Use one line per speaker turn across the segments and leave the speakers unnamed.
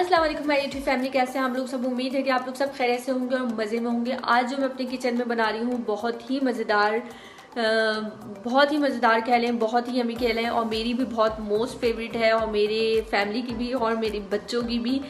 अस्सलाम वालेकुम my YouTube family, कैसे हैं हम लोग सब। उम्मीद है कि आप लोग सब खैरियत से होंगे और मज़े में होंगे। आज जो मैं अपने किचन में बना रही हूँ बहुत ही मज़ेदार कह लें, बहुत ही यमी कह लें, और मेरी भी बहुत मोस्ट फेवरेट है और मेरे फैमिली की भी और मेरे बच्चों की भी।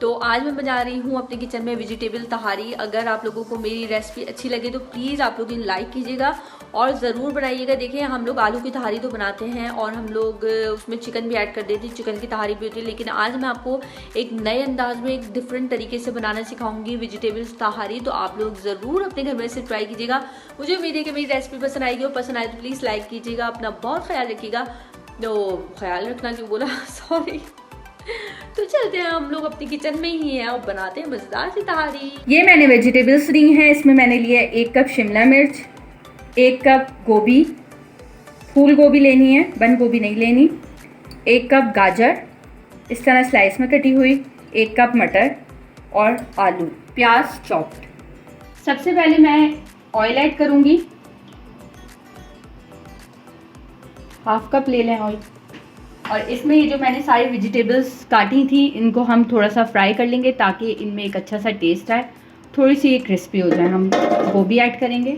तो आज मैं बना रही हूँ अपने किचन में वेजिटेबल तहारी। अगर आप लोगों को मेरी रेसिपी अच्छी लगे तो प्लीज़ आप लोग लाइक कीजिएगा और ज़रूर बनाइएगा। देखिए, हम लोग आलू की तहारी तो बनाते हैं और हम लोग उसमें चिकन भी ऐड कर देते हैं, चिकन की तहारी भी होती है, लेकिन आज मैं आपको एक नए अंदाज में एक डिफरेंट तरीके से बनाना सिखाऊंगी वेजिटेबल्स तहारी। तो आप लोग ज़रूर अपने घर में इसे ट्राई कीजिएगा। मुझे उम्मीद है कि मेरी रेसिपी पसंद आएगी और पसंद आए तो प्लीज़ लाइक कीजिएगा। अपना बहुत ख्याल रखिएगा। तो ख्याल रखना क्यों बोला सॉरी। तो चलते हैं, हम लोग अपनी किचन में ही हैं और बनाते हैं मज़ेदार सी तहारी।
ये मैंने वेजिटेबल्स ली हैं। इसमें मैंने लिया 1 कप शिमला मिर्च, 1 कप गोभी, फूल गोभी लेनी है, बंद गोभी नहीं लेनी, 1 कप गाजर इस तरह स्लाइस में कटी हुई, 1 कप मटर और आलू, प्याज चॉप्ड। सबसे पहले मैं ऑयल ऐड करूँगी। 1/2 कप ले लें ऑयल। और इसमें ये जो मैंने सारी वेजिटेबल्स काटी थी इनको हम थोड़ा सा फ्राई कर लेंगे ताकि इनमें एक अच्छा सा टेस्ट आए, थोड़ी सी ये क्रिस्पी हो जाए। हम गोभी ऐड करेंगे,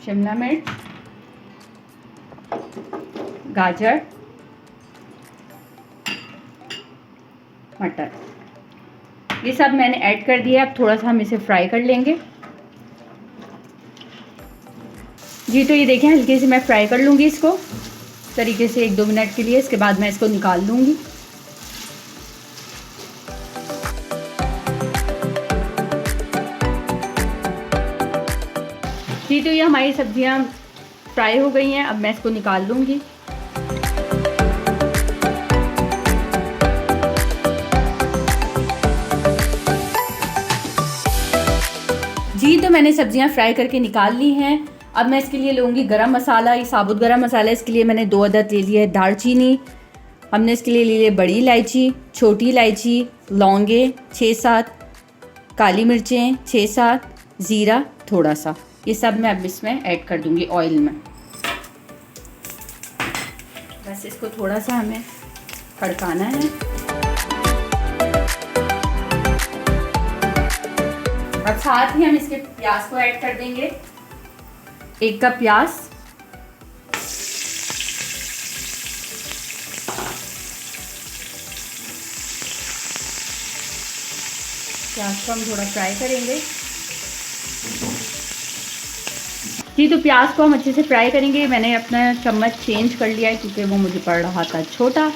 शिमला मिर्च, गाजर, मटर, ये सब मैंने ऐड कर दिया। अब थोड़ा सा हम इसे फ्राई कर लेंगे। जी, तो ये देखें, हल्के से मैं फ्राई कर लूँगी इसको तरीके से 1-2 मिनट के लिए। इसके बाद मैं इसको निकाल लूँगी। जी, तो ये हमारी सब्जियां फ्राई हो गई हैं। अब मैं इसको निकाल लूँगी। जी, तो मैंने सब्जियां फ्राई करके निकाल ली हैं। अब मैं इसके लिए लूँगी गरम मसाला। ये साबुत गरम मसाला, इसके लिए मैंने 2 अदद ले लिया है दालचीनी। हमने इसके लिए ले लिया बड़ी इलायची, छोटी इलायची, लौंगे 6-7, काली मिर्चें 6-7, ज़ीरा थोड़ा सा। ये सब मैं अब इसमें ऐड कर दूँगी ऑयल में। बस इसको थोड़ा सा हमें खड़काना है। अब साथ ही हम इसके प्याज को ऐड कर देंगे। 1 कप प्याज, प्याज को हम थोड़ा फ्राई करेंगे। जी, तो प्याज को हम अच्छे से फ्राई करेंगे। मैंने अपना चम्मच चेंज कर लिया है क्योंकि वो मुझे पड़ रहा था छोटा,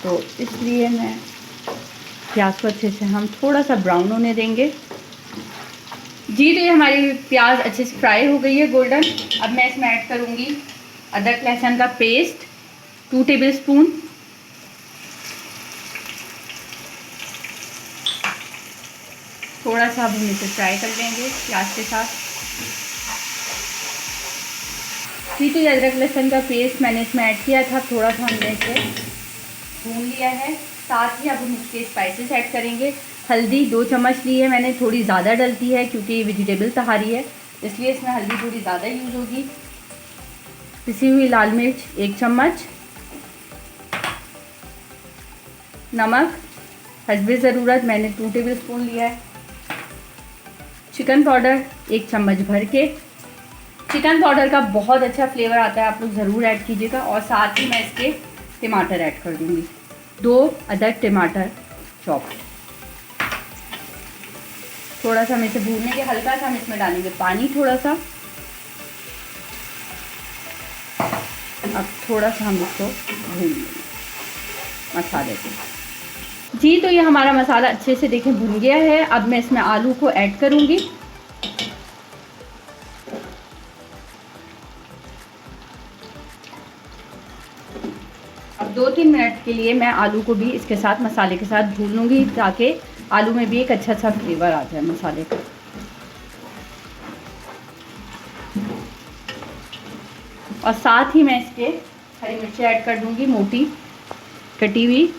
तो इसलिए मैं प्याज को अच्छे से हम थोड़ा सा ब्राउन होने देंगे। जी, तो ये हमारी प्याज अच्छे से फ्राई हो गई है गोल्डन। अब मैं इसमें ऐड करूँगी अदरक लहसुन का पेस्ट 2 टेबलस्पून, थोड़ा सा अब हम इसे फ्राई कर लेंगे प्याज के साथ। जी, तो ये अदरक लहसुन का पेस्ट मैंने इसमें ऐड किया था, थोड़ा सा हमने इसे भून लिया है। साथ ही अब हम इसके स्पाइसेस ऐड करेंगे। हल्दी 2 चम्मच ली है मैंने, थोड़ी ज़्यादा डलती है क्योंकि ये वेजिटेबल तहारी है, इसलिए इसमें हल्दी थोड़ी ज़्यादा यूज़ होगी। पिसी हुई लाल मिर्च 1 चम्मच, नमक हस्बे ज़रूरत मैंने 2 टेबलस्पून लिया है, चिकन पाउडर 1 चम्मच भर के। चिकन पाउडर का बहुत अच्छा फ्लेवर आता है, आप लोग ज़रूर ऐड कीजिएगा। और साथ ही मैं इसके टमाटर ऐड कर दूँगी, 2 अदद टमाटर चॉप्ड। थोड़ा सा हम इसे भूनने के, हल्का सा हम इसमें डालेंगे पानी थोड़ा सा। अब थोड़ा सा हम इसको भून लेंगे मसाले को। जी, तो ये हमारा मसाला अच्छे से देखें भून गया है। अब मैं इसमें आलू को ऐड करूँगी। अब 2-3 मिनट के लिए मैं आलू को भी इसके साथ मसाले के साथ भून लूँगी ताकि आलू में भी एक अच्छा सा फ्लेवर आ जाए मसाले का। और साथ ही मैं इसके हरी मिर्ची ऐड कर दूँगी, मोटी कटी हुई।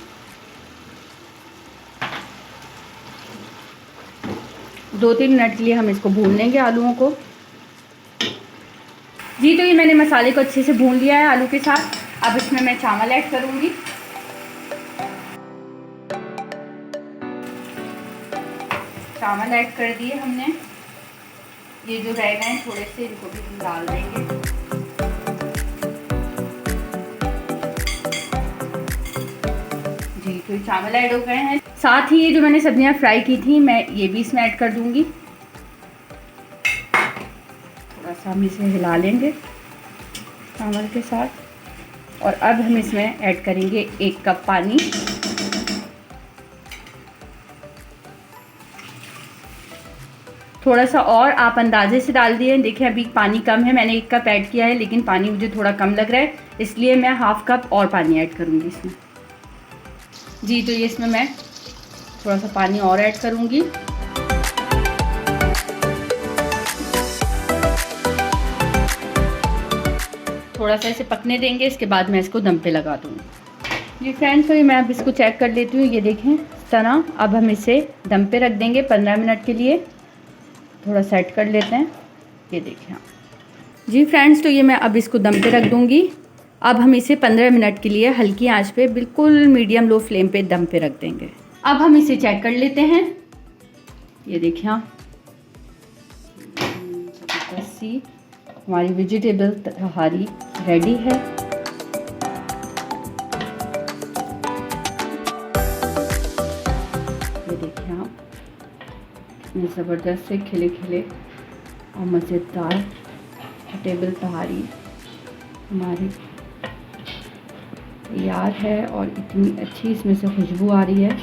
दो तीन मिनट के लिए हम इसको भून लेंगे आलूओं को। जी, तो ये मैंने मसाले को अच्छे से भून लिया है आलू के साथ। अब इसमें मैं चावल ऐड करूँगी। चावल ऐड कर दिए हमने। ये जो रह गए थोड़े से, इनको भी हम डाल देंगे। जी, तो चावल ऐड हो गए हैं। साथ ही ये जो मैंने सब्जियां फ्राई की थी, मैं ये भी इसमें ऐड कर दूंगी। थोड़ा सा हम इसे हिला लेंगे चावल के साथ। और अब हम इसमें ऐड करेंगे 1 कप पानी। थोड़ा सा और आप अंदाजे से डाल दिए। देखिए अभी पानी कम है, मैंने 1 कप ऐड किया है, लेकिन पानी मुझे थोड़ा कम लग रहा है, इसलिए मैं ½ कप और पानी ऐड करूँगी इसमें। जी, तो ये इसमें मैं थोड़ा सा पानी और ऐड करूँगी। थोड़ा सा इसे पकने देंगे, इसके बाद मैं इसको दम पे लगा दूँगी। जी फ्रेंड्स, तो ये मैं अब इसको चेक कर लेती हूँ। ये देखें इस तरह। अब हम इसे दम पे रख देंगे 15 मिनट के लिए। थोड़ा सेट कर लेते हैं। ये देखिए हाँ जी फ्रेंड्स, तो ये मैं अब इसको दम पे रख दूँगी। अब हम इसे 15 मिनट के लिए हल्की आंच पे, बिल्कुल मीडियम लो फ्लेम पे दम पे रख देंगे। अब हम इसे चेक कर लेते हैं। ये देखिए हाँ, जबरदस्त सी हमारी वेजिटेबल तहारी रेडी है। ये देखिए आप, इसमें ज़बरदस्त से खिले खिले और मज़ेदार वेजिटेबल तहारी हमारी तैयार है। और इतनी अच्छी इसमें से खुशबू आ रही है।